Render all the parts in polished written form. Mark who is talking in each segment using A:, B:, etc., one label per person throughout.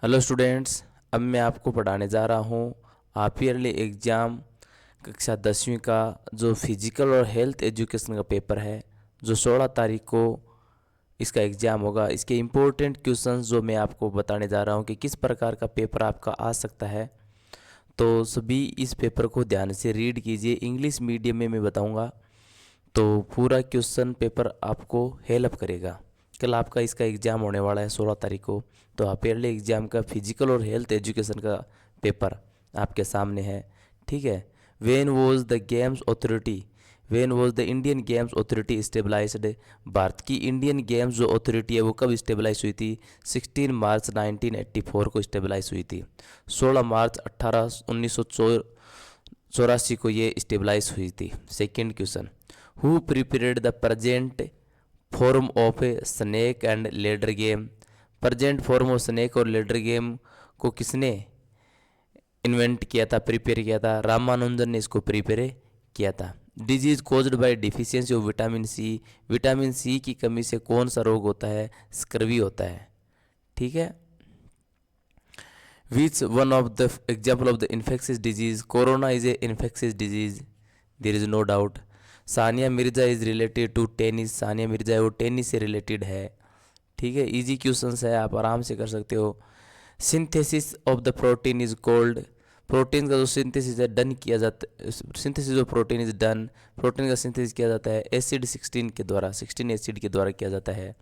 A: Hello students, अब मैं आपको पढ़ाने जा रहा हूँ हाफ ईयरली एग्ज़ाम कक्षा 10वीं का जो फिजिकल और हेल्थ एजुकेशन का पेपर है, जो 16 तारीख को इसका एग्ज़ाम होगा। इसके इम्पोर्टेंट क्वेश्चंस जो मैं आपको बताने जा रहा हूँ कि किस प्रकार का पेपर आपका आ सकता है। तो सभी इस पेपर को ध्यान से रीड कीजिए। इंग्लिश मीडियम में मैं बताऊँगा, तो पूरा क्वेश्चन पेपर आपको हेल्प करेगा। कल आपका इसका एग्ज़ाम होने वाला है 16 तारीख को। तो आप ईयरली एग्ज़ाम का फिजिकल और हेल्थ एजुकेशन का पेपर आपके सामने है। ठीक है। When was the Indian games authority stabilised. Bharat की इंडियन गेम्स जो अथॉरिटी है वो कब स्टेबलाइज हुई थी? 16 मार्च 1984 को स्टेबलाइज हुई थी। 16 मार्च 1984 को ये स्टेबलाइज हुई थी। Second question, who prepared the present form of a snake and ladder game. Present form of snake और लेडर गेम को किसने इन्वेंट किया था, प्रिपेयर किया था? रामानुजन ने इसको प्रिपेयर किया था। Disease caused by deficiency of vitamin C. Vitamin C की कमी से कौन सा रोग होता है? स्कर्वी होता है। ठीक है। Which one of the example of the infectious disease? Corona is a infectious disease, there is no doubt. Sania Mirza is related to tennis. Sania Mirza है वो टेनिस से रिलेटेड है। ठीक है, इजी क्वेश्चंस है, आप आराम से कर सकते हो। Synthesis of the protein is cold. Protein का जो सिंथेसिस है डन किया जाता, synthesis of protein is done, protein का सिंथेसिस किया जाता है एसिड 16 के द्वारा, 16 एसिड के द्वारा किया जाता है।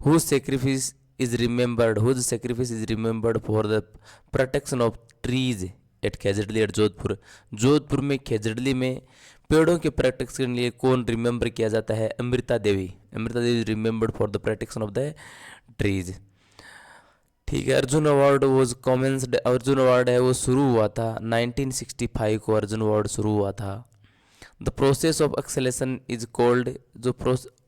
A: Whose sacrifice is remembered, whose sacrifice is remembered for the protection of trees at Khejarli at Jodhpur. Jodhpur में खेजड़ली में पेड़ों के प्रोटेक्शन के लिए कौन रिमेंबर किया जाता है? Amrita Devi. Amrita Devi remembered for the protection of the trees. ठीक है। Arjuna award was commenced. Arjuna award है वो शुरू हुआ था 1965 को, अर्जुन अवार्ड शुरू हुआ था। The process of acceleration is cold. जो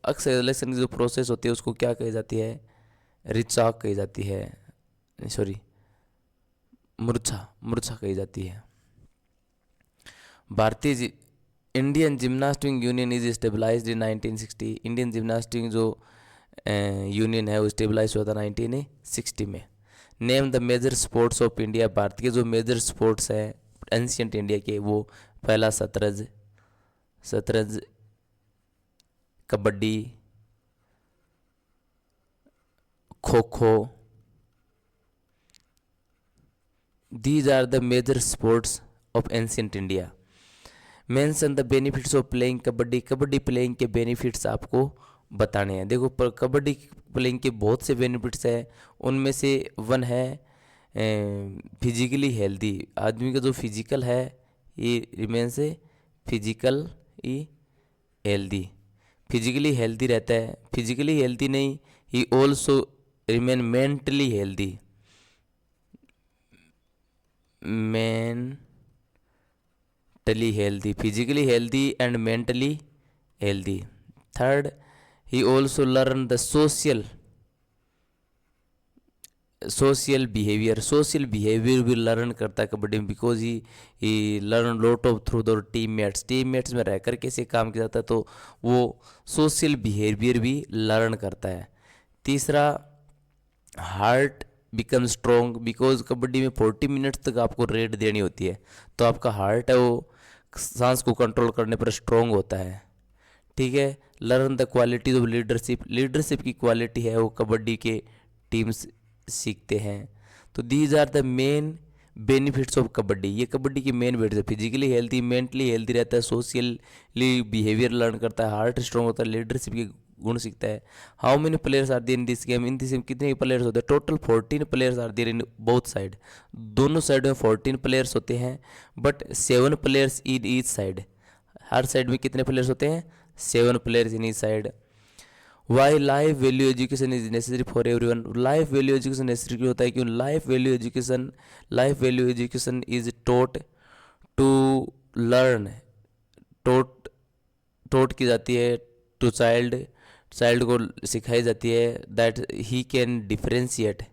A: एक्सेलेशन की जो प्रोसेस होती है उसको क्या कही जाती है? रिचाक कही जाती है, सॉरी मूर्छा, मूर्छा कही जाती है। भारतीय Indian gymnastic union is stabilised in 1960। Indian gymnastic जो यूनियन है वो स्टेबलाइज हुआ था 1960 में। Name the major sports of India. Bharat के जो मेजर स्पोर्ट्स हैं एंशियंट इंडिया के, वो पहला शतरंज, शतरंज, kabaddi, kho kho. These are the major sports of ancient India. Mention the benefits of playing kabaddi. Kabaddi playing के बेनिफिट्स आपको बताने हैं। देखो, पर कबड्डी प्लेइंग के बहुत से बेनिफिट्स हैं, उनमें से वन है फिजिकली हेल्दी। आदमी का जो फिजिकल है ये remains a physical he healthy, physically healthy रहता है। फिजिकली हेल्दी नहीं, he also remain mentally healthy, mentally healthy, physically healthy and mentally healthy. Third, he also learned the social behavior भी learn करता है कबड्डी में, because he learn lot of through the teammates में रहकर कैसे काम किया जाता है, तो वो सोशल बिहेवियर भी लर्न करता है। तीसरा, heart become strong, because kabaddi में 40 मिनट्स तक आपको रेड देनी होती है, तो आपका हार्ट है वो सांस को कंट्रोल करने पर स्ट्रोंग होता है। ठीक है। Learn the qualities of leadership. Leadership की क्वालिटी है वो कबड्डी के टीम्स सीखते हैं। तो these are the main benefits of kabaddi. ये कबड्डी की मेन बेनिफिट्स है। फिजिकली हेल्थी, मेंटली हेल्थी रहता है, सोशली बिहेवियर लर्न करता है, हार्ट स्ट्रॉन्ग होता है, लीडरशिप के गुण सीखता है। How many players are there in this game? In this game कितने प्लेयर्स होते हैं? Total 14 players are there in both side. दोनों साइड में 14 प्लेयर्स होते हैं, but 7 players in each side. हर साइड में कितने प्लेयर्स होते हैं? 7 players in each side. Why life value education is necessary for everyone. Life value education necessary क्यों होता है? क्यों? Life value education is taught to learn, taught taught की जाती है टू चाइल्ड, चाइल्ड को सिखाई जाती है दैट ही कैन डिफ्रेंशिएट,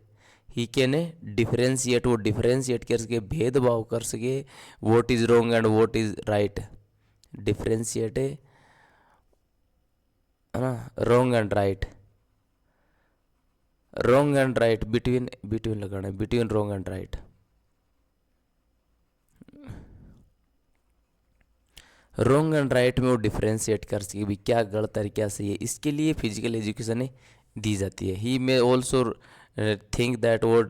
A: वो डिफ्रेंशिएट कर सके, भेदभाव कर सके, what is wrong and what is right. Differentiate है ना, wrong and right, wrong and right, between between लगाना है, between wrong and right. Wrong and right में वो डिफ्रेंशिएट कर सके भी क्या गलत है क्या सही है, इसके लिए फिजिकल एजुकेशन दी जाती है। ही मे ऑल्सो थिंक दैट वो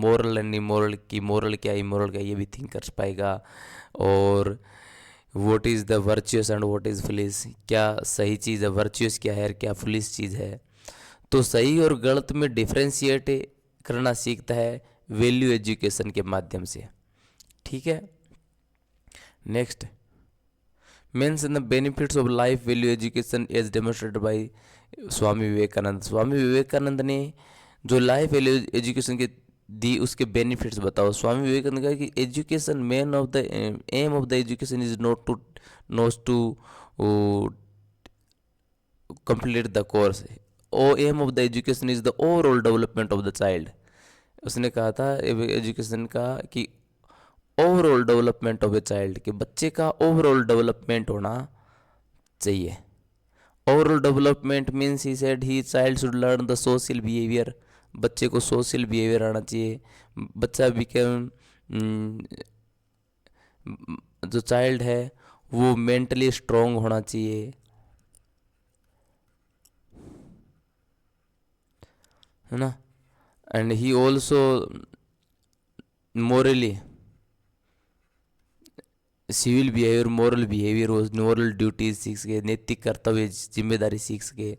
A: मोरल एंड इमोरल की, मोरल क्या इमोरल क्या ये भी थिंक कर पाएगा। और what is the virtuous and what is foolish, क्या सही चीज़ है, वर्चुअस क्या है और क्या फुलिश चीज़ है। तो सही और गलत में डिफ्रेंशिएट करना सीखता है वैल्यू एजुकेशन के माध्यम से। ठीक है, next, mention the benefits of life value education as demonstrated by Swami Vivekananda. Swami Vivekananda ने जो लाइफ वैल्यू एजुकेशन के दी उसके बेनिफिट्स बताओ। स्वामी विवेकानंद का कि education main of the aim of the education is not to complete the course, ओ aim of the education is the overall development of the child. उसने कहा था एजुकेशन का कि overall development of a child, कि बच्चे का overall development होना चाहिए। Overall development means he said he child should learn the social behaviour, बच्चे को सोशल बिहेवियर आना चाहिए। बच्चा बिकम जो चाइल्ड है वो मेंटली स्ट्रांग होना चाहिए, है ना। And he also morally civil behaviour, moral behaviour, moral duties सीख सके, नैतिक कर्तव्य जिम्मेदारी सीख सके।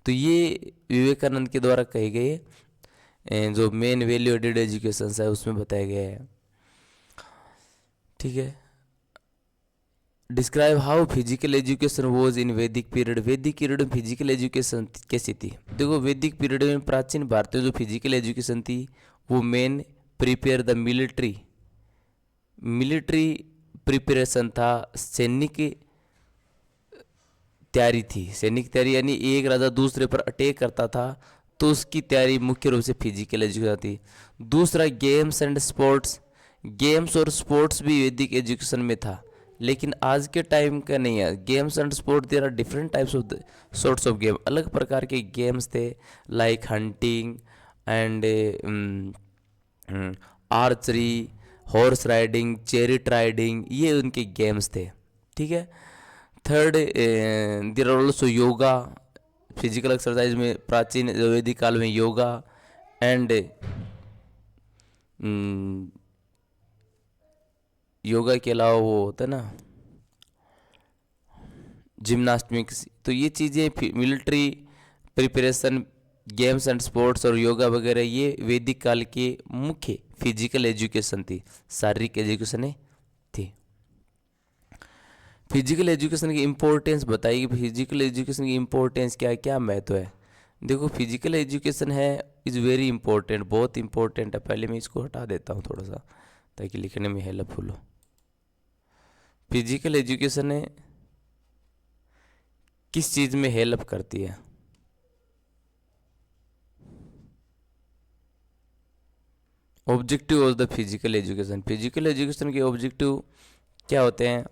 A: तो ये विवेकानंद के द्वारा कहे गए जो मेन वैल्यू एडेड एजुकेशन है उसमें बताया गया है। ठीक है, describe how physical education was in वैदिक पीरियड। वैदिक पीरियड में फिजिकल एजुकेशन कैसी थी। देखो वैदिक पीरियड में प्राचीन भारतीय जो फिजिकल एजुकेशन थी वो main prepare the military preparation था, सैनिक तैयारी थी। सैनिक तैयारी यानी एक राजा दूसरे पर अटैक करता था तो उसकी तैयारी मुख्य रूप से फिजिकल एजुकेशन थी। दूसरा गेम्स एंड स्पोर्ट्स, गेम्स और स्पोर्ट्स भी वैदिक एजुकेशन में था, लेकिन आज के टाइम का नहीं है। Games and sport there are different types of sorts of game, अलग प्रकार के गेम्स थे like hunting and archery, horse riding, chariot riding, ये उनके गेम्स थे। ठीक है, third there are also yoga, physical exercise में प्राचीन वैदिक काल में योगा एंड योगा के अलावा वो होता है ना जिम्नास्टिक्स। तो ये चीज़ें military preparation, games and sports और योगा वगैरह ये वैदिक काल के मुख्य फिजिकल एजुकेशन थी, शारीरिक एजुकेशन थी। फिजिकल एजुकेशन की इम्पोर्टेंस बताइए, फिजिकल एजुकेशन की इम्पोर्टेंस क्या है, क्या महत्व है। देखो फिजिकल एजुकेशन है इज़ वेरी इंपॉर्टेंट, बहुत इंपॉर्टेंट है। पहले मैं इसको हटा देता हूँ थोड़ा सा ताकि लिखने में हेल्पफुल हो। फिजिकल एजुकेशन है किस चीज़ में हेल्प करती है। Objective of the physical education, physical education के ऑब्जेक्टिव क्या होते हैं।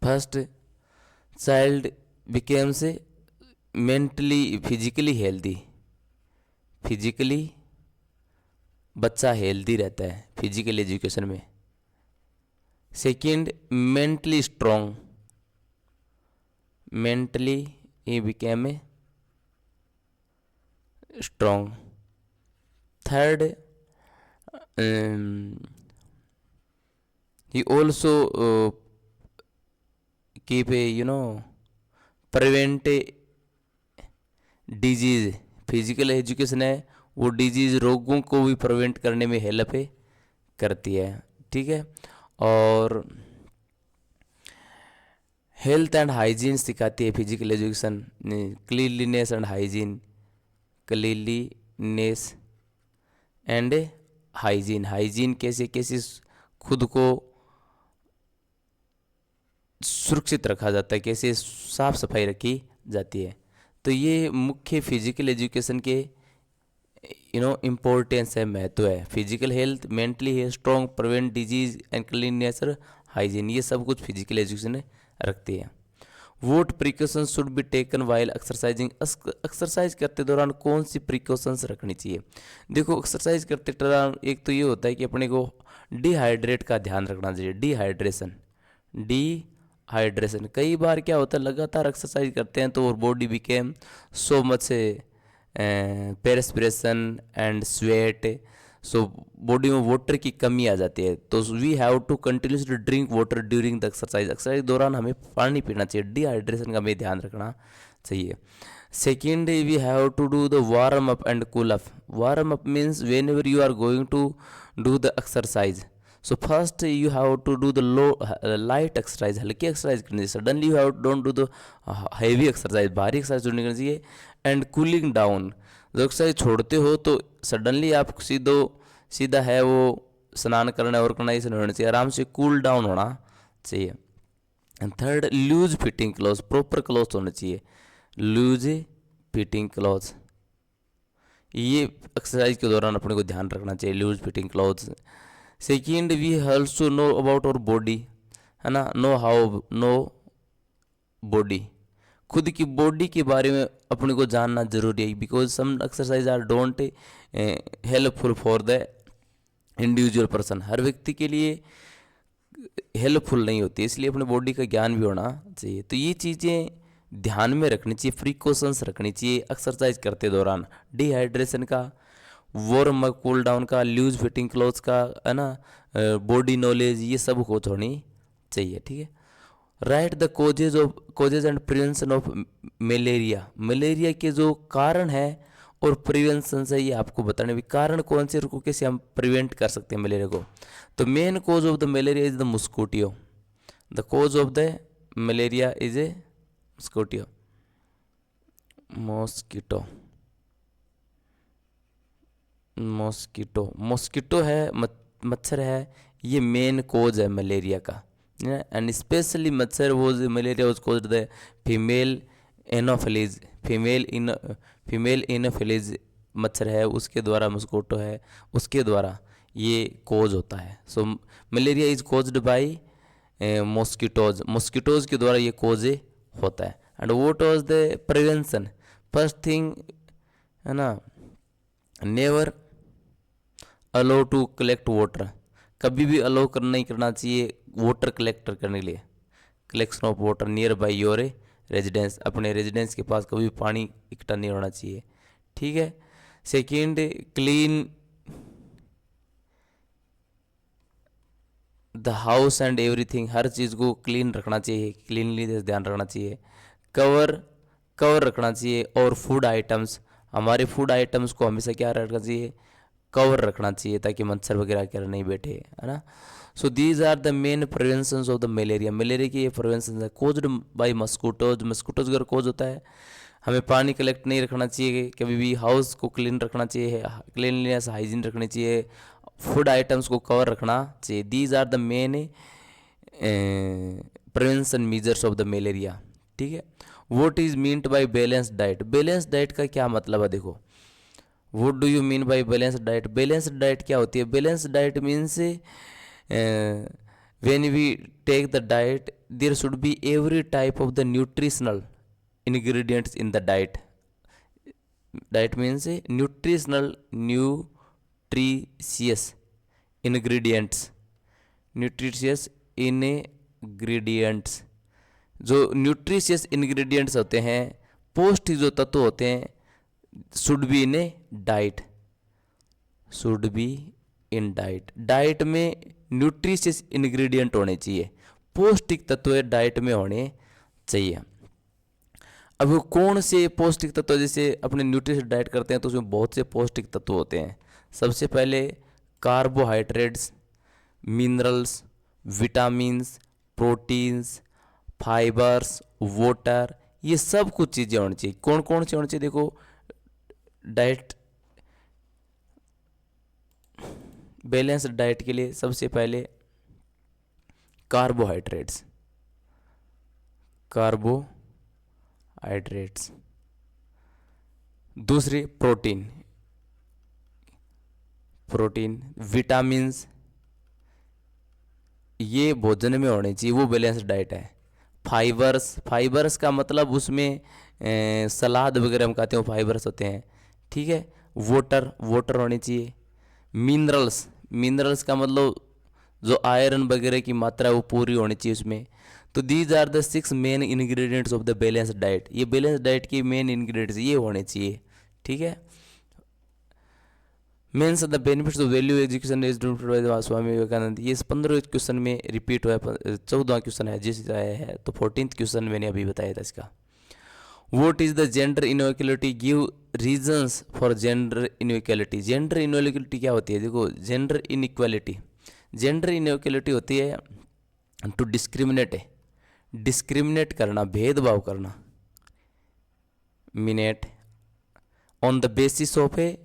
A: First, child becomes mentally physically healthy, physically बच्चा हेल्दी रहता है फिजिकल एजुकेशन में। Second, mentally strong, mentally he became strong. Third, he also keep a prevent disease. Physical education है वो डिजीज रोगों को भी प्रिवेंट करने में हेल्प करती है। ठीक है, और हेल्थ एंड हाइजीन सिखाती है physical education, cleanliness and hygiene, cleanliness and hygiene, hygiene कैसे कैसे खुद को सुरक्षित रखा जाता है, कैसे साफ सफाई रखी जाती है। तो ये मुख्य फिजिकल एजुकेशन के इम्पोर्टेंस है, महत्व है। फिजिकल हेल्थ, मेंटली है strong, prevent disease and cleanness, hygiene, ये सब कुछ फिजिकल एजुकेशन रखती है। What precautions should be taken while exercising, exercise करते दौरान कौन सी प्रिकॉशंस रखनी चाहिए। देखो एक्सरसाइज करते दौरान एक तो ये होता है कि अपने को डिहाइड्रेट का ध्यान रखना चाहिए, डिहाइड्रेशन, डिहाइड्रेशन। कई बार क्या होता है लगातार एक्सरसाइज करते हैं तो body became so much perspiration and sweat, so body में वाटर की कमी आ जाती है। तो we have to continuously drink water during the exercise, exercise दौरान हमें पानी पीना चाहिए, डिहाइड्रेशन का हमें ध्यान रखना चाहिए। Second, we have to do the warm up and cool up. Warm up means when ever you are going to do the exercise, so first you have to do the low light exercise, हल्की exercise करनी चाहिए। Suddenly you have don't do the heavy exercise, भारी exercise नहीं करनी चाहिए। And cooling down, जो exercise छोड़ते हो तो सडनली आप सीधा है वो स्नान करना और करना ऐसे नहीं होना चाहिए, आराम से कूल डाउन होना चाहिए। And third, loose fitting cloth, proper cloth होना चाहिए, लूज फिटिंग क्लॉथ, ये एक्सरसाइज के दौरान अपने को ध्यान रखना चाहिए, loose fitting clothes. Second, we also know about our body, है ना, नो हाउ नो बॉडी, खुद की बॉडी के बारे में अपने को जानना जरूरी है। Because some exercise are don't helpful for the individual person, हर व्यक्ति के लिए हेल्पफुल नहीं होती, इसलिए अपने बॉडी का ज्ञान भी होना चाहिए। तो ये चीज़ें ध्यान में रखनी चाहिए, प्रिकॉशंस रखनी चाहिए एक्सरसाइज करते दौरान, डिहाइड्रेशन का, वार्म कूल डाउन का, लूज फिटिंग क्लोथ्स का, है ना, बॉडी नॉलेज, ये सब कुछ होनी चाहिए। ठीक है। Right the causes and prevention of malaria, malaria के जो कारण है और प्रिवेंशन से ये आपको बताने भी, कारण कौन से रुको कैसे हम प्रिवेंट कर सकते हैं मलेरिया को। तो main cause of the malaria is the mosquito, the cause of the malaria is a mosquito, mosquito, mosquito, mosquito है, मच्छर है, ये मेन कोज है मलेरिया का। And specially machhar was malaria was caused the female anopheles, female anopheles मच्छर है उसके द्वारा, मस्किटो है उसके द्वारा ये कोज होता है। So malaria is caused by mosquitoes, mosquitoes के द्वारा ये कोज होता है। And what was the prevention, first thing, है ना, never allow to collect water, कभी भी अलो नहीं करना चाहिए वाटर कलेक्टर करने के लिए, collection of water near by your residence, अपने रेजिडेंस के पास कभी भी पानी इकट्ठा नहीं होना चाहिए। ठीक है। Second, clean the house and everything, हर चीज़ को क्लीन रखना चाहिए, क्लीनलीनेस ध्यान रखना चाहिए। कवर रखना चाहिए। और फूड आइटम्स, हमारे फूड आइटम्स को हमेशा क्या रखना चाहिए, कवर रखना चाहिए, ताकि मच्छर वगैरह के नहीं बैठे, है ना। So these are the main prevention of the malaria, malaria की ये प्रिवेंशन है। कोज्ड बाई मस्किटोज, मस्किटोज अगर कोज होता है, हमें पानी कलेक्ट नहीं रखना चाहिए कभी भी, हाउस को क्लीन रखना चाहिए, क्लीनलीनेस हाइजीन रखनी चाहिए, फूड आइटम्स को कवर रखना चाहिए। These are the main prevention measures of the malaria. ठीक है। What is meant by balance diet, balance diet का क्या मतलब है, देखो what do you mean by balance diet, balance diet क्या होती है, balance diet means when we take the diet there should be every type of the nutritional ingredients in the diet, diet means nutritional, nutritious ingredients, nutritious ingredients, जो nutritious ingredients होते हैं, पौष्टिक जो तत्व होते हैं, should be in A diet, should be in diet, diet में nutritious ingredient होने चाहिए, पौष्टिक तत्व डाइट में होने चाहिए। अब वो कौन से पौष्टिक तत्व, जैसे अपने न्यूट्रिशियस डाइट करते हैं तो उसमें बहुत से पौष्टिक तत्व होते हैं। सबसे पहले carbohydrates, minerals, vitamins, proteins, fibres, water, ये सब कुछ चीज़ें होनी चाहिए। कौन कौन सी होनी चाहिए, देखो डाइट, बैलेंस्ड डाइट के लिए सबसे पहले कार्बोहाइड्रेट्स, कार्बोहाइड्रेट्स, दूसरे प्रोटीन, प्रोटीन, विटामिन्स, ये भोजन में होने चाहिए, वो बैलेंस्ड डाइट है। फाइबर्स का मतलब उसमें सलाद वगैरह हम खाते हैं, वो फाइबर्स होते हैं, ठीक है। वाटर होनी चाहिए। मिनरल्स का मतलब जो आयरन वगैरह की मात्रा है वो पूरी होनी चाहिए उसमें। तो these are the 6 main ingredients of the balance diet. ये बैलेंस डाइट की मेन इंग्रेडिएंट्स ये होने चाहिए, ठीक है। Mention the benefits of value education is Swami Vivekananda. ये 15 क्वेश्चन में रिपीट हुआ है, 14वां क्वेश्चन है जिस आया है, तो 14th क्वेश्चन मैंने अभी बताया था इसका। What is the gender inequality, give reasons for gender inequality. Gender inequality क्या होती है? देखो, जेंडर इनइक्वालिटी होती है टू डिस्क्रिमिनेट करना, भेदभाव करना, मिनेट on the basis of a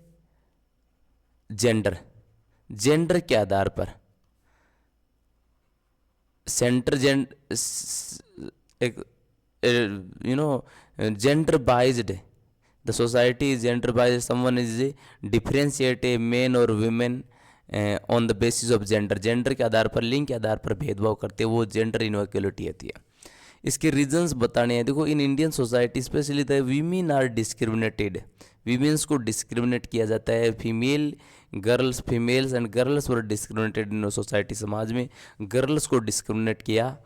A: gender के आधार पर। सेंटर एक gender biased, the society is gender biased, someone is differentiate a men और women on the basis of gender के आधार पर, लिंग के आधार पर भेदभाव करते हैं, वो जेंडर इनइक्वालिटी होती है। इसके रीजंस बताने हैं। देखो, in Indian society specially the women are discriminated, womens को डिस्क्रिमिनेट किया जाता है। Females and girls were discriminated in society, समाज में गर्ल्स को डिस्क्रिमिनेट किया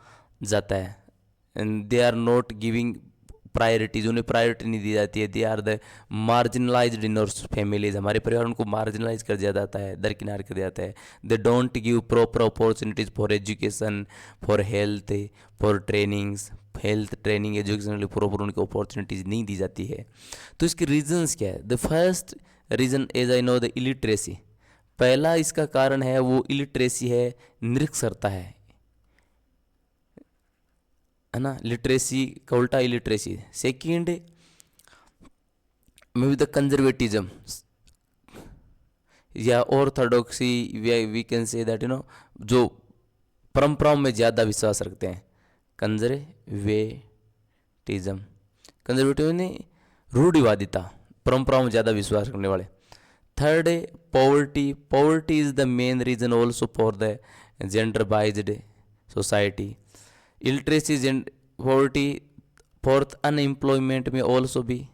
A: जाता है। And they are not giving priorities, उन्हें प्रायोरिटी नहीं दी जाती है। They are the marginalised in our families, हमारे परिवार उनको मार्जिनलाइज कर दिया जाता है, दरकिनार कर दिया जाता है। They don't give proper opportunities for education, for health, for training education के लिए प्रॉपर उनको अपॉर्चुनिटीज नहीं दी जाती है। तो इसके रीजंस क्या है? The first reason as I know the illiteracy, पहला इसका कारण है वो इलिटरेसी है, निरक्षरता है ना, लिटरेसी का उल्टा illiteracy. Second may be the conservatism या orthodoxy, we can say that जो परंपराओं में ज़्यादा विश्वास रखते हैं, कंजर्वेटिव ने रूढ़िवादिता, परंपराओं में ज़्यादा विश्वास रखने वाले। थर्ड है poverty is the main reason also for the gender biased society. Illiteracy, poverty. Fourth, unemployment में ऑल्सो भी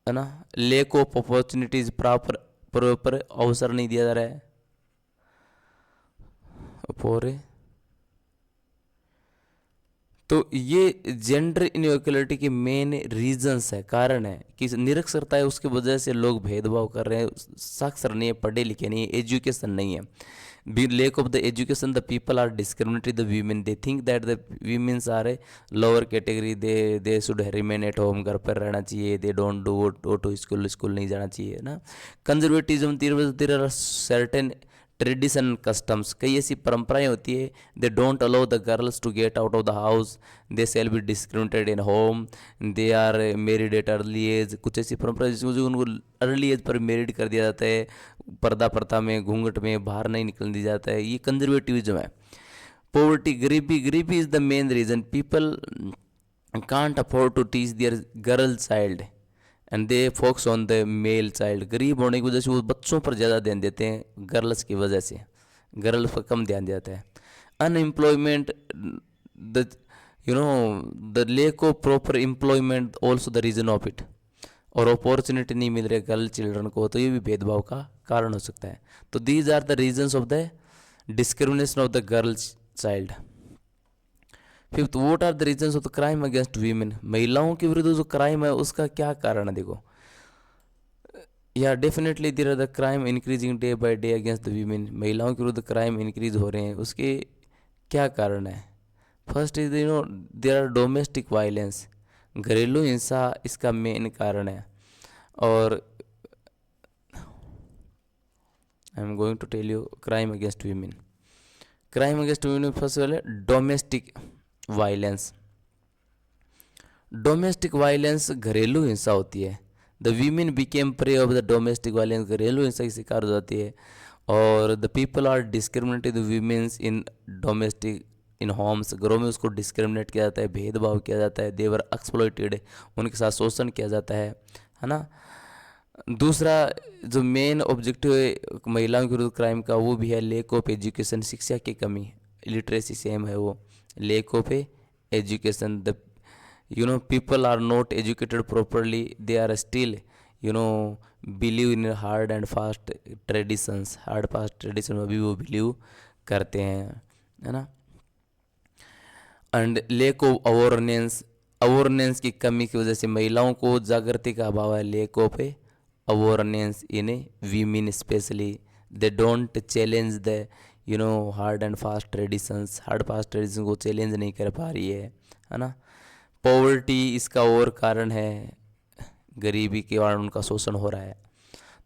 A: है ना, लैक ऑफ अपॉर्चुनिटीज, प्रॉपर अवसर नहीं दिया जा रहा है फॉर। तो ये जेंडर इनइक्वालिटी के मेन रीजंस है, कारण है कि निरक्षरता है, उसकी वजह से लोग भेदभाव कर रहे हैं, साक्षर नहीं है, पढ़े लिखे नहीं है, एजुकेशन नहीं है। lack of the education, the people are discriminated the women, they think that the women are a lower category, they should remain at home, घर पर रहना चाहिए, they don't go to school नहीं जाना चाहिए ना। Conservatism, there are certain tradition customs, कई ऐसी परंपराएं होती है। They don't allow the girls to get out of the house, they shall be discriminated in home, they are married at early age. कुछ ऐसी परंपरा जिसमें जो उनको अर्ली एज पर मैरिड कर दिया जाता है, पर्दा प्रथा में, घूंघट में बाहर नहीं निकलने दिया जाता है, ये कंजर्वेटिविज्म है। Poverty, garibi is the main reason, people can't afford to teach their girl child and they focus on the male child. गरीब होने की वजह से वो बच्चों पर ज़्यादा ध्यान देते हैं, गर्ल्स की वजह से गर्ल्स पर कम ध्यान दिया जाता है। Unemployment, the the lack of proper employment also the reason of it, और अपॉर्चुनिटी नहीं मिल रही गर्ल चिल्ड्रन को, तो ये भी भेदभाव का कारण हो सकता है। तो these are the reasons of the discrimination of the girl child. Fifth, what are the reasons of the crime against women, महिलाओं के विरुद्ध जो क्राइम है उसका क्या कारण है? देखो, या definitely there are the crime increasing day by day against the women, महिलाओं के विरुद्ध क्राइम इंक्रीज हो रहे हैं, उसके क्या कारण है? First is there are domestic violence, घरेलू हिंसा इसका मेन कारण है। और I am going to tell you crime against women. First वाले डोमेस्टिक वायलेंस, डोमेस्टिक वायलेंस घरेलू हिंसा होती है। The women became prey of the domestic violence, घरेलू हिंसा की शिकार हो जाती है। और the people are discriminated womens in domestic in homes, घरों में उसको डिस्क्रिमिनेट किया जाता है, भेदभाव किया जाता है। देवर एक्सप्लॉइटेड, उनके साथ शोषण किया जाता है ना। दूसरा जो मेन ऑब्जेक्टिव है महिलाओं के विरुद्ध क्राइम का, वो भी है लेक ऑफ एजुकेशन, शिक्षा की कमी। इलिटरेसी सेम है वो, lake of education, the people are not educated properly, they are still believe in hard and fast traditions, hard fast tradition में भी वो बिलीव करते हैं, है ना। And lake of awareness, awareness की कमी की वजह से महिलाओं को जागृति का अभाव है, lake of awareness in women specially, they don't challenge the hard and fast traditions, hard fast tradition को चैलेंज नहीं कर पा रही है ना। पॉवर्टी इसका और कारण है, गरीबी के कारण उनका शोषण हो रहा है।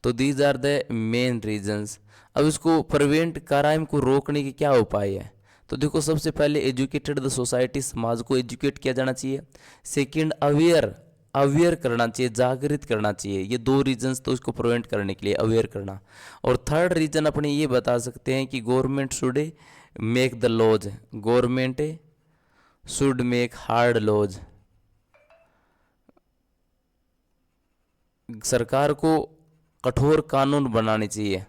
A: तो these are the main reasons. अब इसको प्रिवेंट, क्राइम को रोकने के क्या उपाय है? तो देखो, सबसे पहले एजुकेटेड द सोसाइटी, समाज को एजुकेट किया जाना चाहिए। सेकंड, अवेयर करना चाहिए, जागृत करना चाहिए। ये 2 रीजंस तो इसको प्रिवेंट करने के लिए, अवेयर करना। और थर्ड रीजन अपने ये बता सकते हैं कि government should make the laws, government should make hard laws, सरकार को कठोर कानून बनाने चाहिए।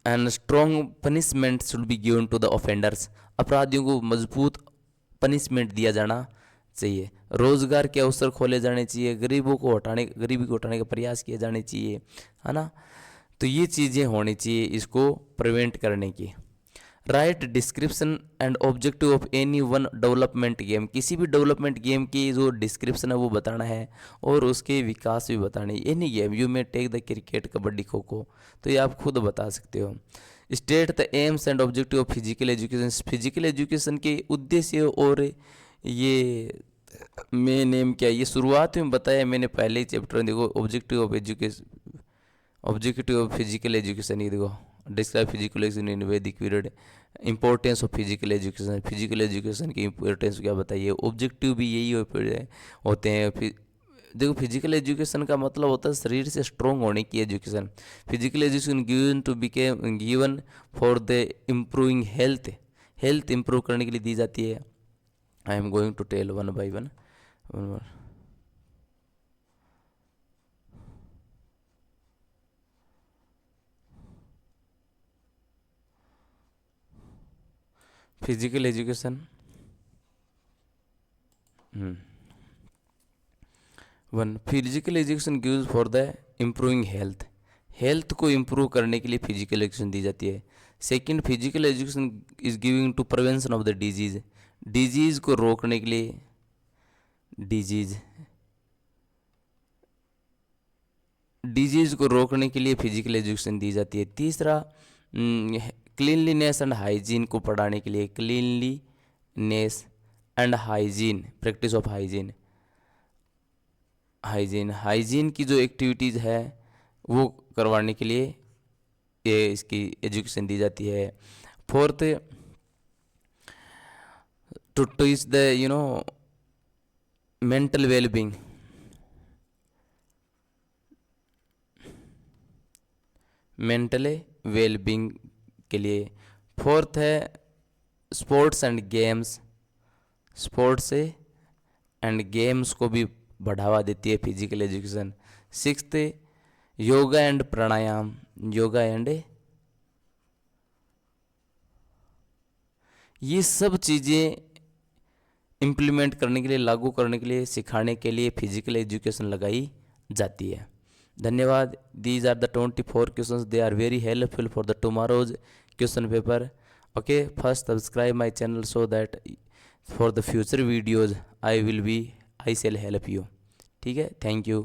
A: And strong punishment should be given to the offenders, अपराधियों को मजबूत पनिशमेंट दिया जाना चाहिए। रोजगार के अवसर खोले जाने चाहिए, गरीबी को हटाने का प्रयास किए जाने चाहिए, है ना। तो ये चीज़ें होनी चाहिए इसको प्रिवेंट करने की। Right description and objective of any one development game, किसी भी डेवलपमेंट गेम की जो डिस्क्रिप्शन है वो बताना है और उसके विकास भी बताने। Any game, you may take the cricket, kabaddi, kho kho, तो ये आप खुद बता सकते हो। State the aims and objective of physical education, physical education के उद्देश्य और ये मेन एम क्या है, ये शुरुआत में बताया मैंने पहले ही चैप्टर में। देखो, objective of education, objective of physical education, ये देखो, डिस्क्राइब फिजिकल एजुकेशन इन वैदिक period, importance of physical education, physical education की इंपॉर्टेंस क्या बताइए। ऑब्जेक्टिव भी यही होते हैं। देखो, फिजिकल एजुकेशन का मतलब होता है शरीर से स्ट्रॉन्ग होने की education. Physical education given for the improving health, health improve करने के लिए दी जाती है। I am going to tell one by one. Physical education, one, physical education gives for the improving health, health को इम्प्रूव करने के लिए फिजिकल एजुकेशन दी जाती है। Second, physical education is giving to prevention of the disease, disease को रोकने के लिए, डिजीज को रोकने के लिए फिजिकल एजुकेशन दी जाती है। तीसरा, क्लीनलीनेस एंड हाइजीन को पढ़ाने के लिए, cleanliness and hygiene, practice of hygiene, hygiene की जो एक्टिविटीज़ है वो करवाने के लिए ये इसकी एजुकेशन दी जाती है। Fourth, to teach the mental wellbeing, mental wellbeing के लिए। फोर्थ है sports and games, sports and games को भी बढ़ावा देती है physical education. Sixth, yoga and pranayama, yoga and, ये सब चीज़ें इम्प्लीमेंट करने के लिए, लागू करने के लिए, सिखाने के लिए फिजिकल एजुकेशन लगाई जाती है। धन्यवाद। These are the 24 questions, they are very helpful for the tomorrow's question paper. Okay, first subscribe my channel so that for the future videos I shall help you. ठीक है, थैंक यू।